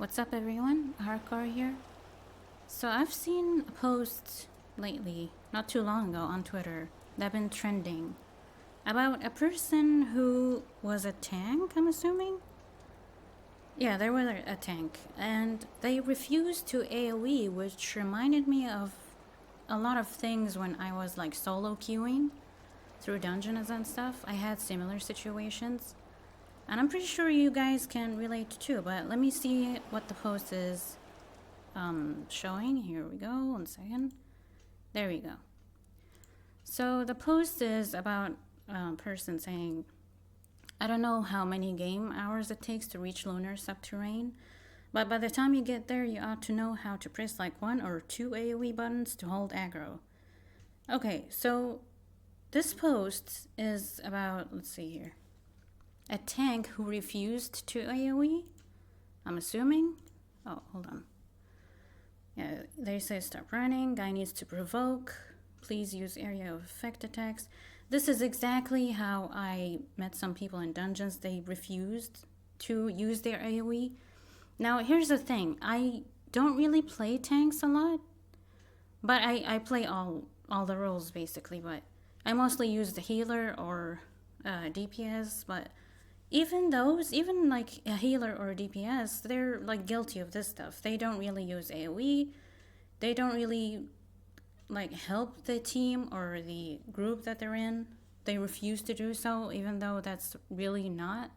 What's up, everyone? Hardcore here. So, I've seen a post lately, not too long ago, on Twitter that have been trending about a person who was a tank, I'm assuming? Yeah, they were a tank, and they refused to AoE, which reminded me of a lot of things when I was like solo queuing through dungeons and stuff. I had similar situations. And I'm pretty sure you guys can relate too, but let me see what the post is showing. Here we go, 1 second. There we go. So the post is about a person saying, I don't know how many game hours it takes to reach lunar subterrane, but by the time you get there, you ought to know how to press like 1 or 2 AoE buttons to hold aggro. Okay, so this post is about, let's see here, a tank who refused to AoE, I'm assuming. Oh, hold on. Yeah, they say stop running, guy needs to provoke, please use area of effect attacks. This is exactly how I met some people in dungeons. They refused to use their AoE. Now, here's the thing. I don't really play tanks a lot, but I play all the roles basically, but I mostly use the healer or DPS, but even those, even like a healer or a DPS, they're like guilty of this stuff. They don't really use AoE. They don't really like help the team or the group that they're in. They refuse to do so, even though that's really not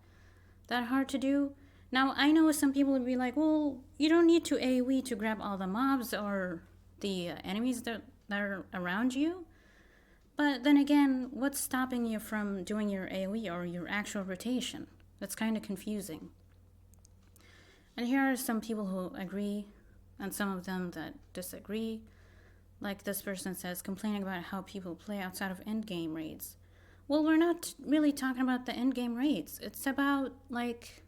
that hard to do. Now, I know some people would be like, well, you don't need to AoE to grab all the mobs or the enemies that are around you. But then again, what's stopping you from doing your AoE or your actual rotation? That's kind of confusing. And here are some people who agree, and some of them that disagree. Like this person says, complaining about how people play outside of endgame raids. Well, we're not really talking about the endgame raids. It's about, like,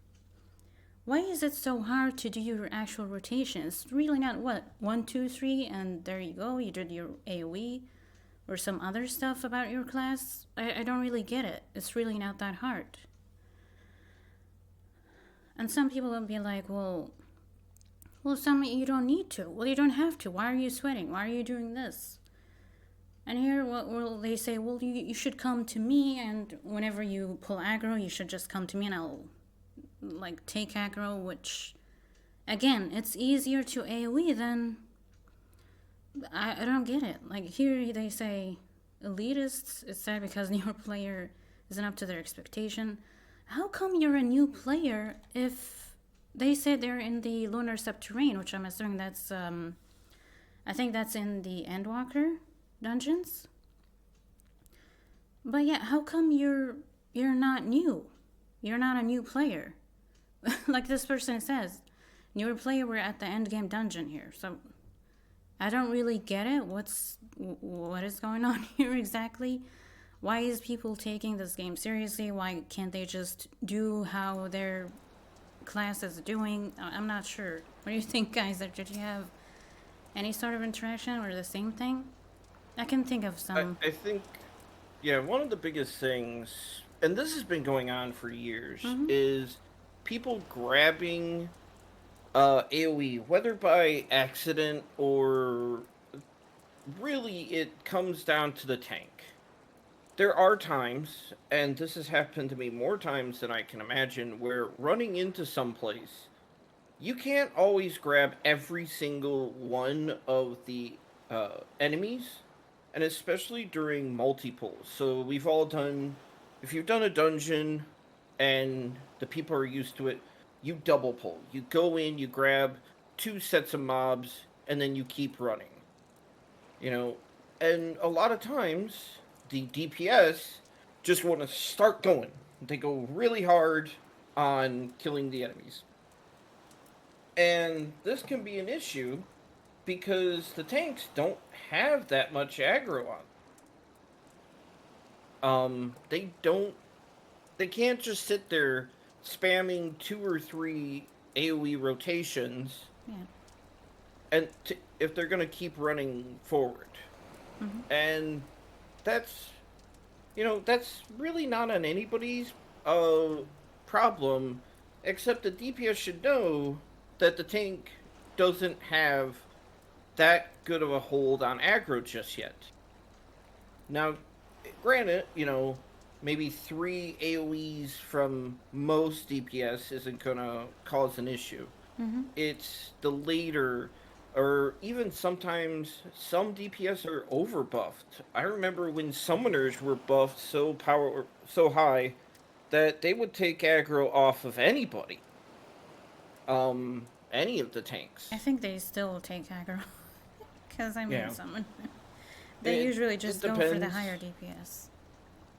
why is it so hard to do your actual rotation? It's really not, what, 1, 2, 3, and there you go, you did your AoE or some other stuff about your class. I don't really get it. It's really not that hard. And some people will be like, well, some you don't need to. Well, you don't have to. Why are you sweating? Why are you doing this? And here, well they say, well, you should come to me, and whenever you pull aggro, you should just come to me, and I'll, like, take aggro, which, again, it's easier to AoE than... I don't get it. Like, here they say, elitists, it's sad because your player isn't up to their expectation. How come you're a new player if they say they're in the lunar subterrane, which I'm assuming that's, I think that's in the Endwalker dungeons? But yeah, how come you're not new? You're not a new player. Like this person says, newer player, we're at the endgame dungeon here, so... I don't really get it. What is going on here exactly? Why is people taking this game seriously? Why can't they just do how their class is doing? I'm not sure. What do you think, guys? Did you have any sort of interaction or the same thing? I can think of some. I think, yeah, one of the biggest things, and this has been going on for years, is people grabbing AoE, whether by accident or really it comes down to the tank. There are times, and this has happened to me more times than I can imagine, where running into someplace, you can't always grab every single one of the enemies, and especially during multi-pulls. So we've all done, if you've done a dungeon and the people are used to it, you double pull. You go in, you grab 2 sets of mobs, and then you keep running. You know, and a lot of times the DPS just want to start going. They go really hard on killing the enemies. And this can be an issue because the tanks don't have that much aggro on. They can't just sit there spamming 2 or 3 AoE rotations, Yeah. and if they're going to keep running forward. And that's, that's really not on anybody's problem, except the DPS should know that the tank doesn't have that good of a hold on aggro just yet. Now, granted, maybe 3 AoEs from most DPS isn't gonna cause an issue. Mm-hmm. It's the later, or even sometimes some DPS are overbuffed. I remember when summoners were buffed so high that they would take aggro off of anybody. Any of the I tanks. think they still take aggro. Because, I mean, Yeah. someone. They It usually it just go for the depends. higher DPS.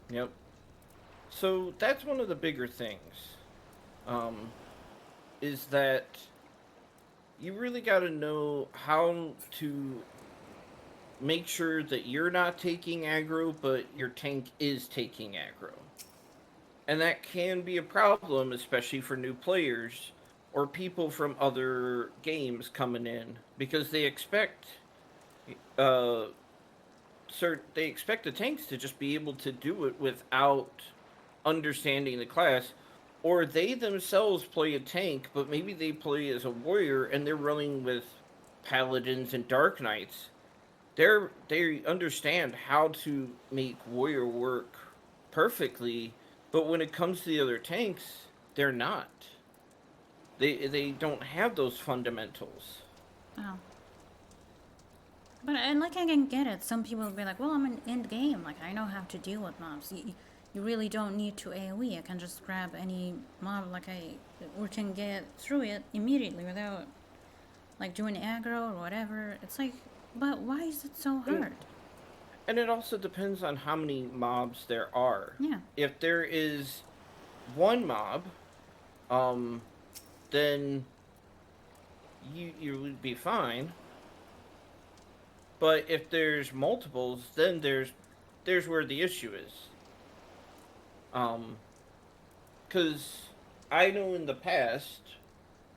Yep. So that's one of the bigger things. Um, is that you really got to know how to make sure that you're not taking aggro, but your tank is taking aggro. And that can be a problem, especially for new players or people from other games coming in, because uh they expect the tanks to just be able to do it without understanding the class, or they themselves play a tank, but maybe they play as a warrior and they're running with paladins and dark knights. They understand how to make warrior work perfectly, but when it comes to the other tanks, they're not. They don't have those fundamentals. Oh. But and like I can get it. Some people will be like, "Well, I'm an end game. Like I know how to deal with mobs. You really don't need to AOE. I can just grab any mob we can get through it immediately without like doing aggro or whatever." It's like, but why is it so And hard? and it also depends on how many mobs there are. Yeah. If there is one mob, um, then you would be fine. But if there's multiples, then there's where the issue is. Um, because I know in the past,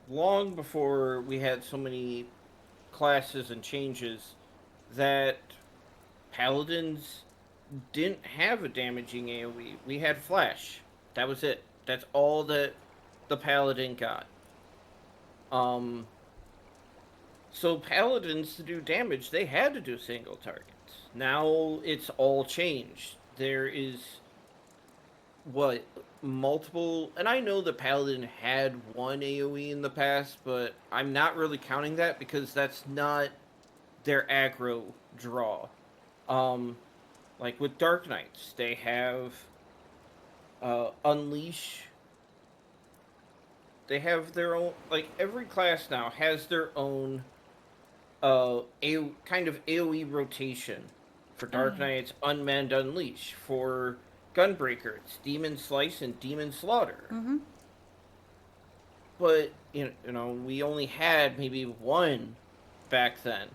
long before we had so many classes and changes, that paladins didn't have a damaging AoE. We had flash. That was it. That's all that the paladin got. Um, so paladins to do damage, they had to do single targets. Now it's all changed. There is what multiple, and I know the paladin had one AoE in the past, but I'm not really counting that because that's not their aggro draw. Um, like with Dark Knights, they have Unleash. They have their own, like every class now has their own kind of AoE rotation. For Oh Dark yeah. Knight, it's Unmanned Unleash. For Gunbreaker, it's Demon Slice and Demon Slaughter. Mm-hmm. But we only had maybe one back then,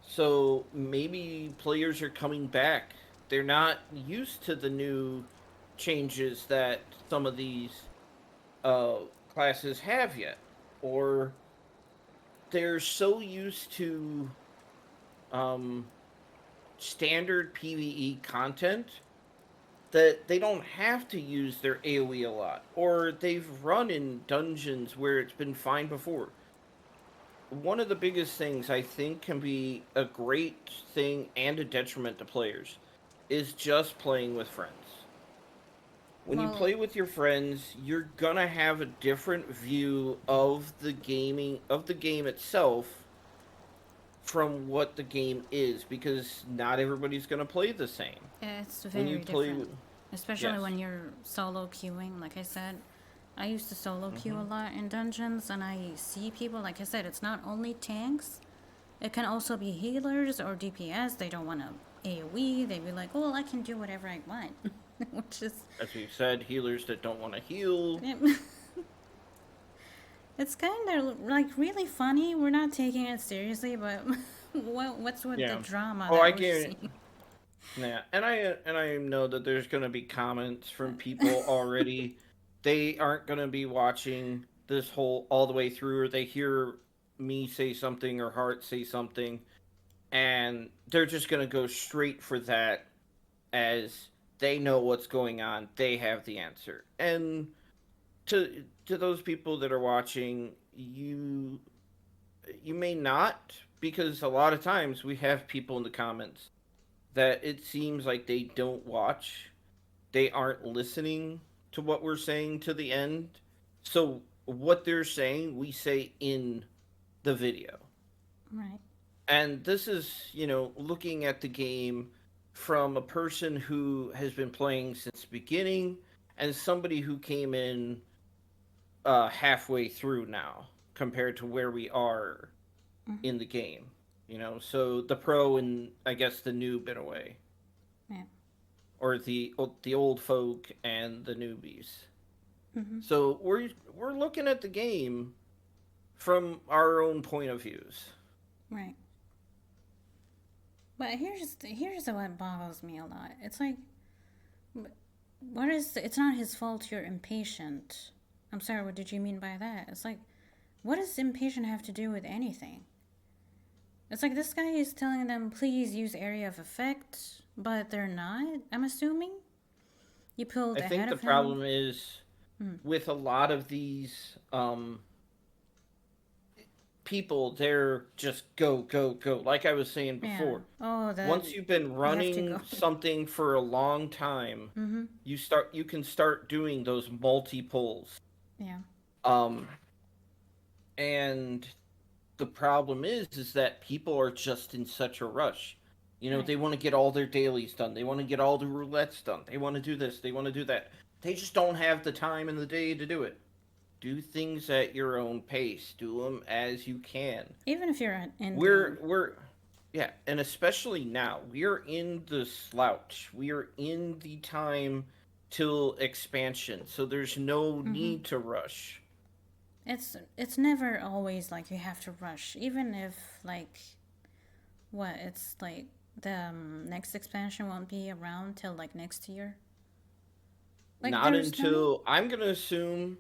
so maybe players are coming back. They're not used to the new changes that some of these uh, classes have yet, or they're so used to um, standard PVE content that they don't have to use their AoE a lot, or they've run in dungeons where it's been fine before. One of the biggest things I think can be a great thing and a detriment to players is just playing with friends. When you Well, play with your friends, you're gonna have a different view of the game itself from what the game is, because not everybody's gonna play the same. it's When you very play different, with especially yes. when you're solo queuing. Like I said, I used to solo queue a Hmm. lot in dungeons, and I see people. Like I said, it's not only tanks. It can also be healers or DPS. They don't want to AoE. They be like, "Oh, well, I can do whatever I want," which is As we've said, healers that don't want to heal. it's kind of like really funny. We're not taking it seriously, but what's with the Yeah. drama Oh, that I we're get. seeing? Yeah, and I know that there's gonna be comments from people already. They aren't gonna be watching this whole all the way through, or they hear me say something or Hart say something, and they're just gonna go straight for that, as they know what's going on. They have the answer. And to those people that are watching, you may not, because a lot of times we have people in the comments that it seems like they don't watch, they aren't listening to what we're saying to the end. So what they're saying, we say in the video. Right. And this is, looking at the game from a person who has been playing since the beginning and somebody who came in halfway through now compared to where we are Mm-hmm. in the game. So the pro and I guess the noob in a way, Yeah. or the old folk and the newbies. Mm-hmm. So we're looking at the game from our own point of views. Right. But here's what boggles me a lot. It's like, what is? It's not his fault you're impatient. I'm sorry. What did you mean by that? It's like, what does impatient have to do with anything? It's like this guy is telling them, please use area of effect, but they're not. I'm assuming you pulled I think ahead the of him. problem is Hmm. with a lot of these people, they're just go, go, go. Like I was saying Yeah. before, Oh, that once you've been they have to running go. something for a long time, Mm-hmm. you can start doing those multi pulls. Yeah. Um, and the problem is that people are just in such a rush. Right. They want to get all their dailies done. They want to get all the roulettes done. They want to do this. They want to do that. They just don't have the time in the day to do it. Do things at your own pace. Do them as you can. Even if you're at endgame. We're yeah, and especially now, we're in the slouch. We are in the time till expansion, so there's no Mm-hmm. need to rush. It's never always like you have to rush. Even if like what it's like the next expansion won't be around till like next year. Like Not there's no need. until I'm gonna assume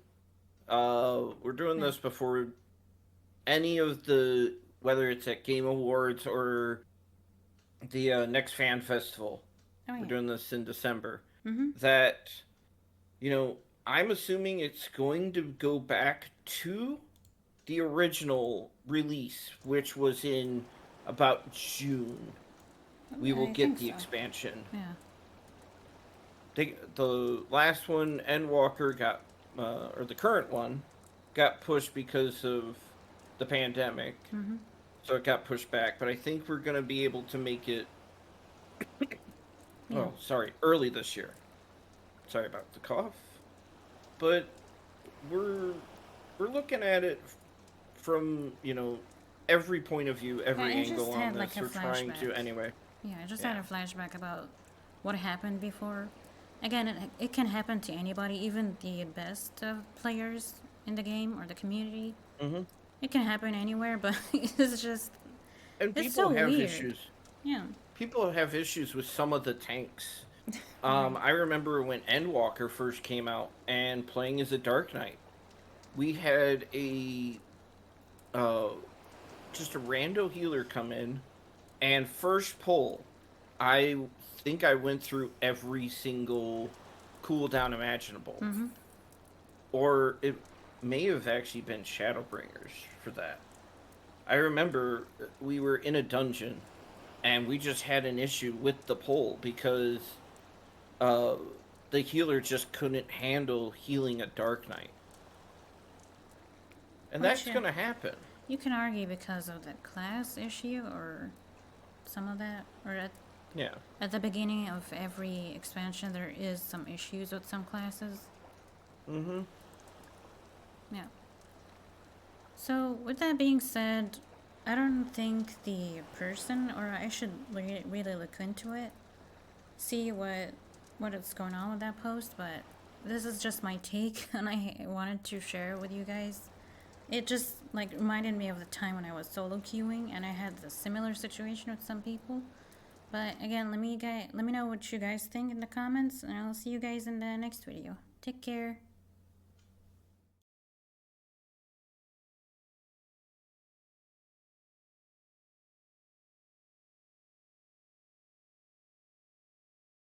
we're doing Yeah. this before any of the, whether it's at Game Awards or the next fan festival. Oh We're yeah. doing this in December. Mm-hmm. That you know, I'm assuming it's going to go back to the original release, which was in about June. We will I get think the so. expansion. Yeah. The last one, Endwalker, got, or the current one, got pushed because of the pandemic. Mm-hmm. So it got pushed back. But I think we're going to be able to make it, Yeah. oh, sorry, early this year. Sorry about the cough. But we're we're looking at it from, every point of view, Yeah. every I angle just on had like this. a We're trying flashback. to anyway. Yeah. I just had Yeah. a flashback about what happened before. Again, it can happen to anybody, even the best of players in the game or the community. Hmm. It can happen anywhere, but it's just And it's people so have weird. issues. Yeah. People have issues with some of the tanks. Right. I remember when Endwalker first came out and playing as a Dark Knight, we had a uh, just a rando healer come in, and first pull, I think I went through every single cooldown imaginable, Mm-hmm. or it may have actually been Shadowbringers for that. I remember we were in a dungeon and we just had an issue with the pull because uh, the healer just couldn't handle healing a Dark Knight. And Which that's going to happen. you can argue because of the class issue or some of that, or Yeah. at the beginning of every expansion there is some issues with some classes. Mm-hmm. Yeah. So with that being said, I don't think the person, or I should really look into it, see what is going on with that post. But this is just my take, and I wanted to share it with you guys. It just like reminded me of the time when I was solo queuing and I had a similar situation with some people. But again, let me know what you guys think in the comments, and I'll see you guys in the next video. Take care.